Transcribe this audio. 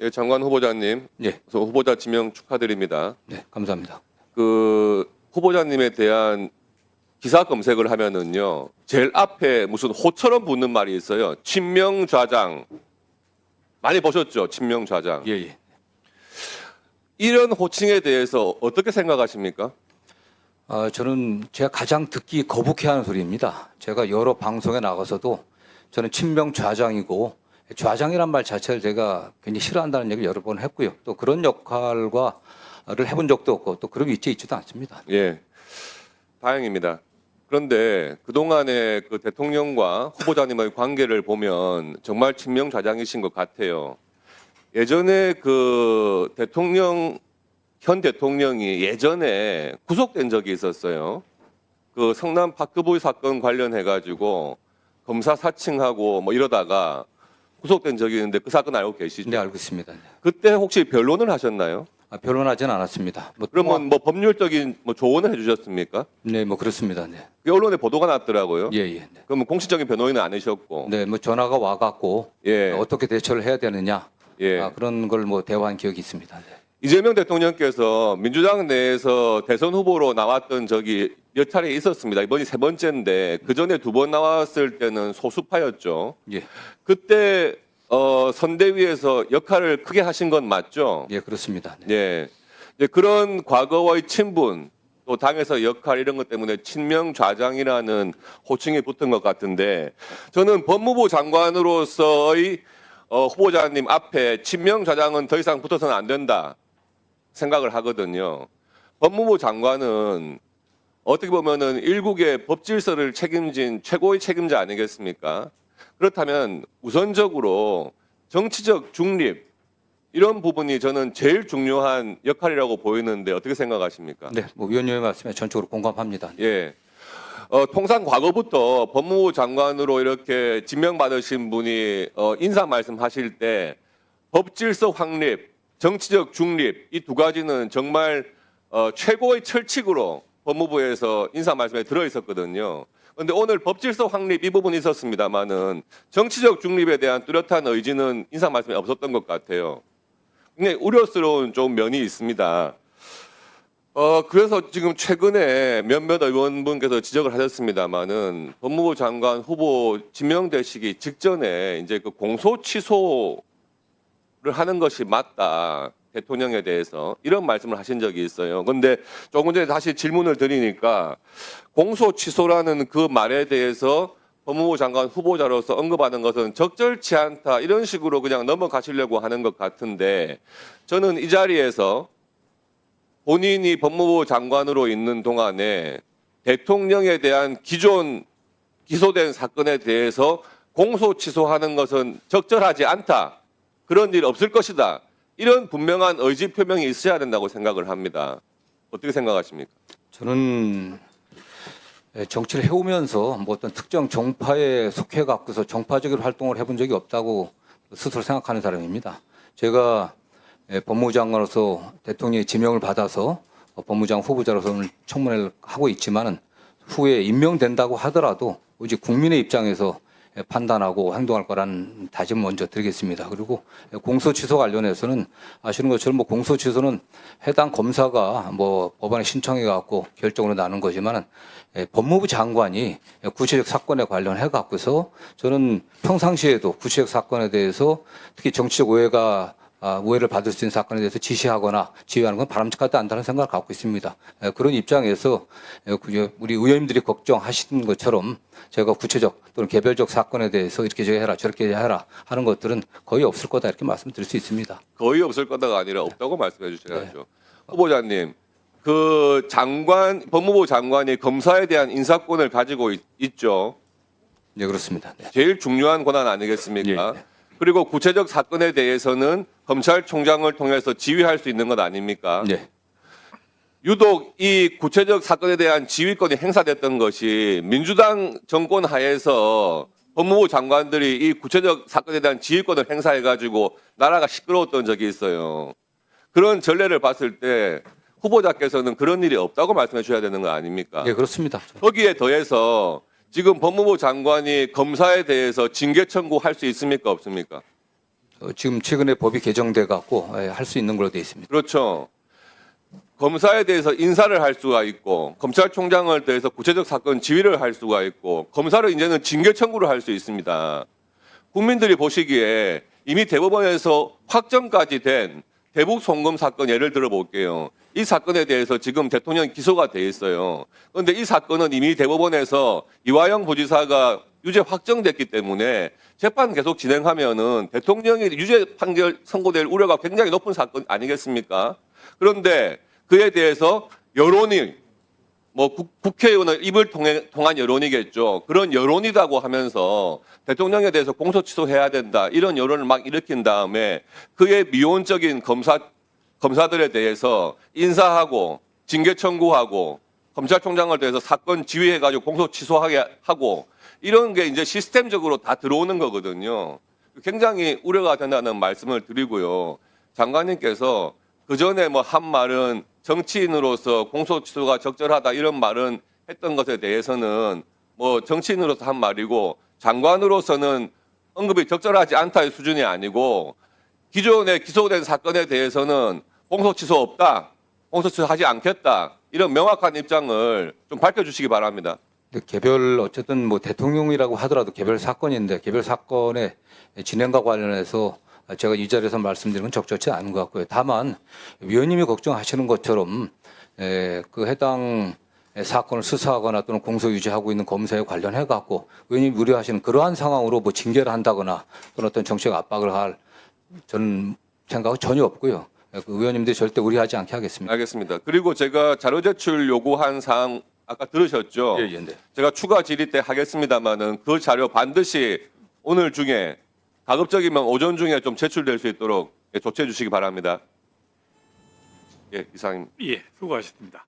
예, 장관 후보자님, 예, 우선 후보자 지명 축하드립니다. 네, 감사합니다. 그 후보자님에 대한 기사 검색을 하면은요, 제일 앞에 무슨 호처럼 붙는 말이 있어요. 친명좌장. 많이 보셨죠? 친명좌장. 예, 예. 이런 호칭에 대해서 어떻게 생각하십니까? 저는 제가 가장 듣기 거북해하는 소리입니다. 제가 여러 방송에 나가서도 저는 친명 좌장이고 좌장이란 말 자체를 제가 굉장히 싫어한다는 얘기를 여러 번 했고요. 또 그런 역할을 해본 적도 없고 또 그런 위치에 있지도 않습니다. 예, 다행입니다. 그런데 그동안의 그 대통령과 후보자님의 관계를 보면 정말 친명좌장이신 것 같아요. 예전에 그 현 대통령이 예전에 구속된 적이 있었어요. 그 성남 파크보이 사건 관련해 가지고 검사 사칭하고 뭐 이러다가 구속된 적이 있는데 그 사건 알고 계시죠? 네, 알고 있습니다. 네. 그때 혹시 변론을 하셨나요? 변론하지는 않았습니다. 그러면 뭐 법률적인 뭐 조언을 해주셨습니까? 네, 뭐 그렇습니다. 네, 그 언론에 보도가 났더라고요. 예, 예. 네. 그러면 공식적인 변호인은 아니셨고, 네, 뭐 전화가 와갖고 예, 어떻게 대처를 해야 되느냐 예. 그런 걸 뭐 대화한 기억이 있습니다. 네. 이재명 대통령께서 민주당 내에서 대선 후보로 나왔던 적이 몇 차례 있었습니다. 이번이 세 번째인데 그 전에 두 번 나왔을 때는 소수파였죠. 예, 그때 선대위에서 역할을 크게 하신 건 맞죠? 예, 그렇습니다. 네. 예. 이제 그런 과거의 친분 또 당에서 역할 이런 것 때문에 친명좌장이라는 호칭이 붙은 것 같은데 저는 법무부 장관으로서의 후보자님 앞에 친명좌장은 더 이상 붙어서는 안 된다 생각을 하거든요. 법무부 장관은 어떻게 보면은 일국의 법 질서를 책임진 최고의 책임자 아니겠습니까? 그렇다면 우선적으로 정치적 중립 이런 부분이 저는 제일 중요한 역할이라고 보이는데 어떻게 생각하십니까? 네, 뭐 위원님의 말씀에 전적으로 공감합니다. 예. 통상 과거부터 법무부 장관으로 이렇게 지명받으신 분이 인사 말씀하실 때 법질서 확립, 정치적 중립 이 두 가지는 정말 최고의 철칙으로 법무부에서 인사 말씀에 들어 있었거든요. 그런데 오늘 법질서 확립 이 부분이 있었습니다만은 정치적 중립에 대한 뚜렷한 의지는 인사 말씀에 없었던 것 같아요. 굉장히 우려스러운 좀 면이 있습니다. 그래서 지금 최근에 몇몇 의원분께서 지적을 하셨습니다만은 법무부 장관 후보 지명되시기 직전에 이제 그 공소 취소를 하는 것이 맞다. 대통령에 대해서 이런 말씀을 하신 적이 있어요. 그런데 조금 전에 다시 질문을 드리니까 공소 취소라는 그 말에 대해서 법무부 장관 후보자로서 언급하는 것은 적절치 않다. 이런 식으로 그냥 넘어가시려고 하는 것 같은데 저는 이 자리에서 본인이 법무부 장관으로 있는 동안에 대통령에 대한 기존 기소된 사건에 대해서 공소 취소하는 것은 적절하지 않다. 그런 일 없을 것이다. 이런 분명한 의지 표명이 있어야 된다고 생각을 합니다. 어떻게 생각하십니까? 저는 정치를 해오면서 뭐 어떤 특정 정파에 속해 갖고서 정파적인 활동을 해본 적이 없다고 스스로 생각하는 사람입니다. 제가 법무부 장관으로서 대통령의 지명을 받아서 법무장 후보자로서 오늘 청문회를 하고 있지만은 후에 임명된다고 하더라도 오직 국민의 입장에서 판단하고 행동할 거라는 다짐 먼저 드리겠습니다. 그리고 공소 취소 관련해서는 아시는 것처럼 뭐 공소 취소는 해당 검사가 뭐 법안에 신청해 갖고 결정으로 나는 거지만은 법무부 장관이 구체적 사건에 관련해 갖고서 저는 평상시에도 구체적 사건에 대해서 특히 정치적 오해를 받을 수 있는 사건에 대해서 지시하거나 지휘하는 건 바람직하지 않다는 생각을 갖고 있습니다. 그런 입장에서 우리 의원님들이 걱정하시는 것처럼 제가 구체적 또는 개별적 사건에 대해서 이렇게 해라 저렇게 해라 하는 것들은 거의 없을 거다 이렇게 말씀드릴 수 있습니다. 거의 없을 거다가 아니라 없다고 말씀해 주셔야죠. 네. 후보자님, 그 법무부 장관이 검사에 대한 인사권을 가지고 있죠. 네, 그렇습니다. 네. 제일 중요한 권한 아니겠습니까? 예. 그리고 구체적 사건에 대해서는 검찰총장을 통해서 지휘할 수 있는 것 아닙니까? 네. 유독 이 구체적 사건에 대한 지휘권이 행사됐던 것이 민주당 정권 하에서 법무부 장관들이 이 구체적 사건에 대한 지휘권을 행사해가지고 나라가 시끄러웠던 적이 있어요. 그런 전례를 봤을 때 후보자께서는 그런 일이 없다고 말씀해 주셔야 되는 거 아닙니까? 네, 그렇습니다. 거기에 더해서 지금 법무부 장관이 검사에 대해서 징계 청구할 수 있습니까? 없습니까? 지금 최근에 법이 개정돼 갖고 할 수 있는 걸로 되어 있습니다. 그렇죠. 검사에 대해서 인사를 할 수가 있고 검찰총장을 대해서 구체적 사건 지휘를 할 수가 있고 검사를 이제는 징계 청구를 할 수 있습니다. 국민들이 보시기에 이미 대법원에서 확정까지 된 대북 송금 사건 예를 들어 볼게요. 이 사건에 대해서 지금 대통령 기소가 돼 있어요. 그런데 이 사건은 이미 대법원에서 이화영 부지사가 유죄 확정됐기 때문에 재판 계속 진행하면은 대통령이 유죄 판결 선고될 우려가 굉장히 높은 사건 아니겠습니까? 그런데 그에 대해서 여론이 뭐 국회의원의 입을 통한 여론이겠죠. 그런 여론이라고 하면서 대통령에 대해서 공소 취소해야 된다. 이런 여론을 막 일으킨 다음에 그의 미온적인 검사들에 대해서 인사하고 징계 청구하고 검찰총장을 대해서 사건 지휘해가지고 공소 취소하게 하고 이런 게 이제 시스템적으로 다 들어오는 거거든요. 굉장히 우려가 된다는 말씀을 드리고요. 장관님께서 그 전에 뭐 한 말은 정치인으로서 공소 취소가 적절하다 이런 말은 했던 것에 대해서는 뭐 정치인으로서 한 말이고 장관으로서는 언급이 적절하지 않다의 수준이 아니고 기존에 기소된 사건에 대해서는 공소 취소 없다, 공소 취소하지 않겠다 이런 명확한 입장을 좀 밝혀주시기 바랍니다. 근데 개별 어쨌든 뭐 대통령이라고 하더라도 개별 사건인데 개별 사건의 진행과 관련해서 제가 이 자리에서 말씀드리는 건 적절치 않은 것 같고요. 다만 위원님이 걱정하시는 것처럼 그 해당 사건을 수사하거나 또는 공소 유지하고 있는 검사에 관련해 갖고 의원님이 우려하시는 그러한 상황으로 뭐 징계를 한다거나 또는 어떤 정책 압박을 할 저는 생각은 전혀 없고요. 그 의원님들이 절대 우려하지 않게 하겠습니다. 알겠습니다. 그리고 제가 자료 제출 요구한 사항 아까 들으셨죠? 예, 네. 제가 추가 질의 때 하겠습니다만은 그 자료 반드시 오늘 중에 가급적이면 오전 중에 좀 제출될 수 있도록 조치해 주시기 바랍니다. 예, 이상입니다. 예, 수고하셨습니다.